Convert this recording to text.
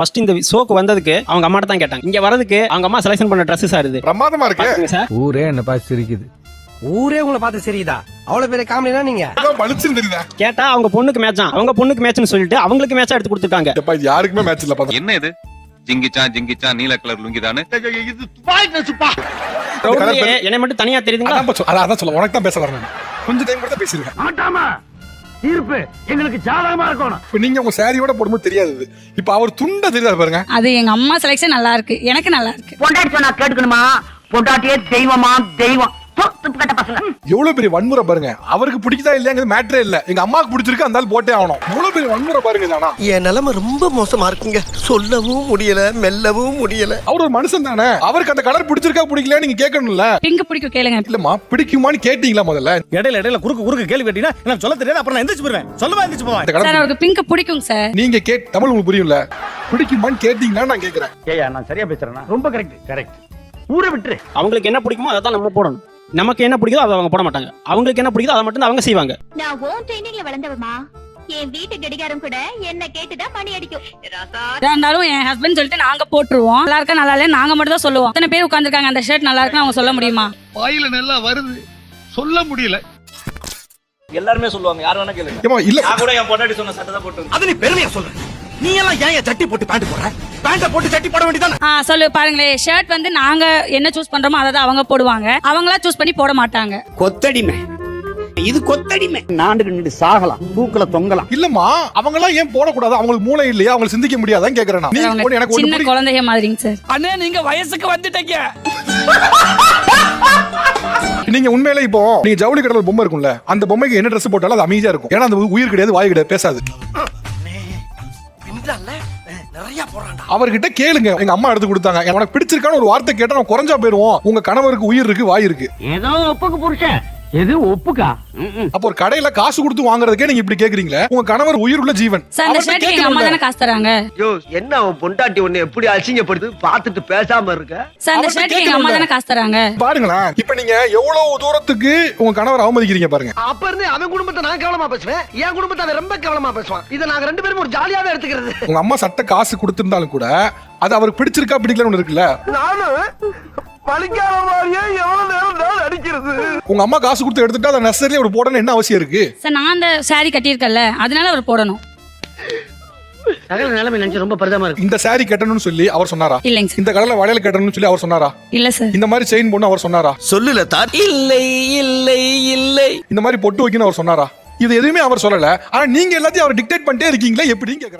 First இந்த ஷோக்கு வந்ததுக்கு அவங்க அம்மாட்ட தான் கேட்டாங்க. இங்க வரதுக்கு அவங்க அம்மா செலக்ஷன் பண்ண ட்ரெஸ் சார் இது பிரமாதமா இருக்கு சார். ஊரே என்ன பார்த்து சிரிக்குது. ஊரே உங்களை பார்த்து சரிதா? அவ்வளவு பெரிய காமெடினா நீங்க பளிச்சுன்னு தெரியுதா? கேட்டா அவங்க பொண்ணுக்கு மேட்சா, அவங்க பொண்ணுக்கு மேட்ச்னு சொல்லிட்டு அவங்களுக்கு மேட்சா எடுத்து கொடுத்துருக்காங்க. எப்பா இது யாருக்குமே மேட்ச் இல்ல பாத்தா. என்ன இது ஜிங்கிச்சான் நீல கலர் லுங்கிதானே? இது துபாய் ட்ரெஸ்ப்பா. என்னை மட்டும் தனியா தெரியுதுங்களா? அதான் சொல்ல உனக்கு தான் பேச வரேன். கொஞ்சம் டைம் கூட பேசிருக்கேன். ஆட்டாமா தீர்ப்பு எங்களுக்கு ஜாதகமா இருக்கணும். இப்ப நீங்க உங்க சாரியோட போடும்போது தெரியாது. இப்ப அவர் துண்ட தெரியாது பாருங்க. அது எங்க அம்மா செலக்ஷன் நல்லா இருக்கு, எனக்கு நல்லா இருக்கு. பொண்டாட்டி சொன்னா கேட்டுக்கணுமா? பொண்டாட்டியே தெய்வமா தெய்வம். எவ்வளவு பெரிய வன்முறை பாருங்க. அவருக்கு பிடிக்குதா இல்லையாங்கிறது மேட்டரே இல்ல. எங்க அம்மாக்கு பிடிச்சிருக்கு, அந்த போட்டே ஆகணும். எவ்வளவு பெரிய வன்முறை பாருங்க. தானா என் நிலைமை ரொம்ப மோசமா இருக்குங்க. சொல்லவும் முடியல, மெல்லவும் முடியல. அவர் ஒரு மனுஷன் தானே. அவருக்கு அந்த கலர் பிடிச்சிருக்கா பிடிக்கல நீங்க கேட்கணும்ல. பிங்க் பிடிக்கும் கேளுங்க. இல்லம்மா பிடிக்குமான்னு கேட்டீங்களா முதல்ல? இடையில குறுக்கு கேள்வி கேட்டீங்கன்னா எனக்கு சொல்ல தெரியாது. அப்புறம் நான் எந்திரிச்சு போறேன். சொல்லமா எந்திரிச்சு போவேன். இந்த கலர் சார் அவருக்கு பிங்க் பிடிக்கும் சார். நீங்க தமிழ் உங்களுக்கு புரியும்ல? பிடிக்குமான்னு கேட்டீங்கன்னா நான் கேக்குறேன். ஏயா நான் சரியா பேசுறேனா? ரொம்ப கரெக்ட். ஊரை விட்டுரு. அவங்களுக்கு என்ன பிடிக்குமோ அதை தான் நம்ம போடணும். நமக்கு என்ன பிடிக்குதோ அதை அவங்க போட மாட்டாங்க. அவங்களுக்கு என்ன பிடிக்குதோ அதை மட்டும் அவங்க செய்வாங்க. நான் ஓன் ட்ரெயினிங்ல வளர்ந்தவமா. என் வீட்டு கடிகாரம் கூட என்ன கேட்டுதான் மணி அடிக்கும். இருந்தாலும் என் ஹஸ்பண்ட் சொல்லிட்டு நாங்க போட்டுருவோம். நல்லா இருக்கா நல்லா இல்ல நாங்க மட்டும் தான் சொல்லுவோம். அத்தனை பேர் உட்கார்ந்துருக்காங்க, அந்த ஷர்ட் நல்லா இருக்குன்னு அவங்க சொல்ல முடியுமா? வாயில நல்லா வருது, சொல்ல முடியல. எல்லாருமே சொல்லுவாங்க, யார் வேணா கேளுங்க. ஏமா இல்ல நான் கூட என் பொண்டாட்டி சொன்ன சட்டை தான் போட்டு. அது நீ பெருமையா சொல்ற. நீ எல்லாம் ஏன் சட்டி போட்டு பேண்ட் போடுற? பேண்ட போட்டு சட்டி போட வேண்டியதானே? சொல்லு பாருங்களே, ஷர்ட் வந்து நாங்க என்ன சூஸ் பண்றோமோ அதை தான் அவங்க போடுவாங்க. அவங்களா சூஸ் பண்ணி போட மாட்டாங்க. கொத்தடிமை இது கொத்தடிமை. நாண்டுக்கு நின்று சாகலாம், தூக்கல தொங்கலாம். இல்லம்மா அவங்க எல்லாம் ஏன் போடக்கூடாது? அவங்களுக்கு மூளை இல்லையா? அவங்க சிந்திக்க முடியாதான் கேக்குறேன் நான். நீங்க போடு, எனக்கு சின்ன குழந்தைய மாதிரிங்க சார். அண்ணே நீங்க வயசுக்கு வந்துட்டீங்க. நீங்க உண்மையிலே இப்போ நீங்க ஜவுளி கடையில பொம்மை இருக்கும்ல, அந்த பொம்மைக்கு என்ன ட்ரெஸ் போட்டாலும் அது அமைதியா இருக்கும். ஏன்னா அந்த உயிர் கிடையாது, வாய் கிடையாது, பேசாது. நிறைய போறான்டா. அவர்கிட்ட கேளுங்க. எங்க அம்மா எடுத்து கொடுத்தாங்க. எனக்கு பிடிச்சிருக்கான ஒரு வார்த்தை கேட்டா நான் குறைஞ்சா போயிருவோம். உங்க கணவருக்கு உயிர் இருக்கு, வாய் இருக்கு. ஏதோ ஒப்புக்கு புருஷன், எது ஒப்புக்கா? அப்ப ஒரு கடையில காசு கொடுத்து வாங்குறதுக்கே நீங்க இப்படி கேக்குறீங்களே. உங்க கணவர் உயிர் உள்ள ஜீவன். சார் அந்த ஷர்ட் எங்க அம்மா தான காசு தராங்க. யோ என்ன உன் பொண்டாட்டி உன்னை எப்படி அசிங்கப்படுது பார்த்துட்டு பேசாம இருக்க? சார் அந்த ஷர்ட் எங்க அம்மா தான காசு தராங்க. பாருங்களேன், இப்ப நீங்க எவ்வளவு தூரத்துக்கு உங்க கணவர் அவமதிக்கிறீங்க பாருங்க. அப்ப இருந்து அவன் குடும்பத்தை நான் கவனமா பேசுவேன், என் குடும்பத்தை அவன் ரொம்ப கவனமா பேசுவான். இதை நாங்க ரெண்டு பேரும் ஒரு ஜாலியாவே எடுத்துக்கிறது. உங்க அம்மா சட்டை காசு கொடுத்திருந்தாலும் கூட அது அவருக்கு பிடிச்சிருக்கா பிடிக்கலன்னு ஒண்ணு இருக்குல்ல. நானும் பழிக்காத மாதிரியே எவ்வளவு நேரம் தான் அடிக்கிறது. உங்க அம்மா காசு கொடுத்து எடுத்துட்டா அதை நெசசரி அவர் போடணும் என்ன அவசியம் இருக்கு? சார் நான் அந்த saree கட்டியிருக்கேன்ல, அதனால அவர் போடணும். சகல நிலைமை நினைச்சு ரொம்ப பரிதாபமா இருக்கு. இந்த saree கட்டணும்னு சொல்லி அவர் சொன்னாரா? இல்லைங்க சார். இந்த கடையில வளையல் கட்டணும்னு சொல்லி அவர் சொன்னாரா? இல்ல சார். இந்த மாதிரி செயின் போடணும் அவர் சொன்னாரா? சொல்லுல தான். இல்லை இல்லை இல்லை. இந்த மாதிரி பொட்டு வைக்கணும் அவர் சொன்னாரா? இது எதுவுமே அவர் சொல்லல. ஆனா நீங்க எல்லாத்தையும் அவர் டிக்டேட் பண்ணிட்டே இருக்கீங்களா எப்படின்னு கேக்குறேன்.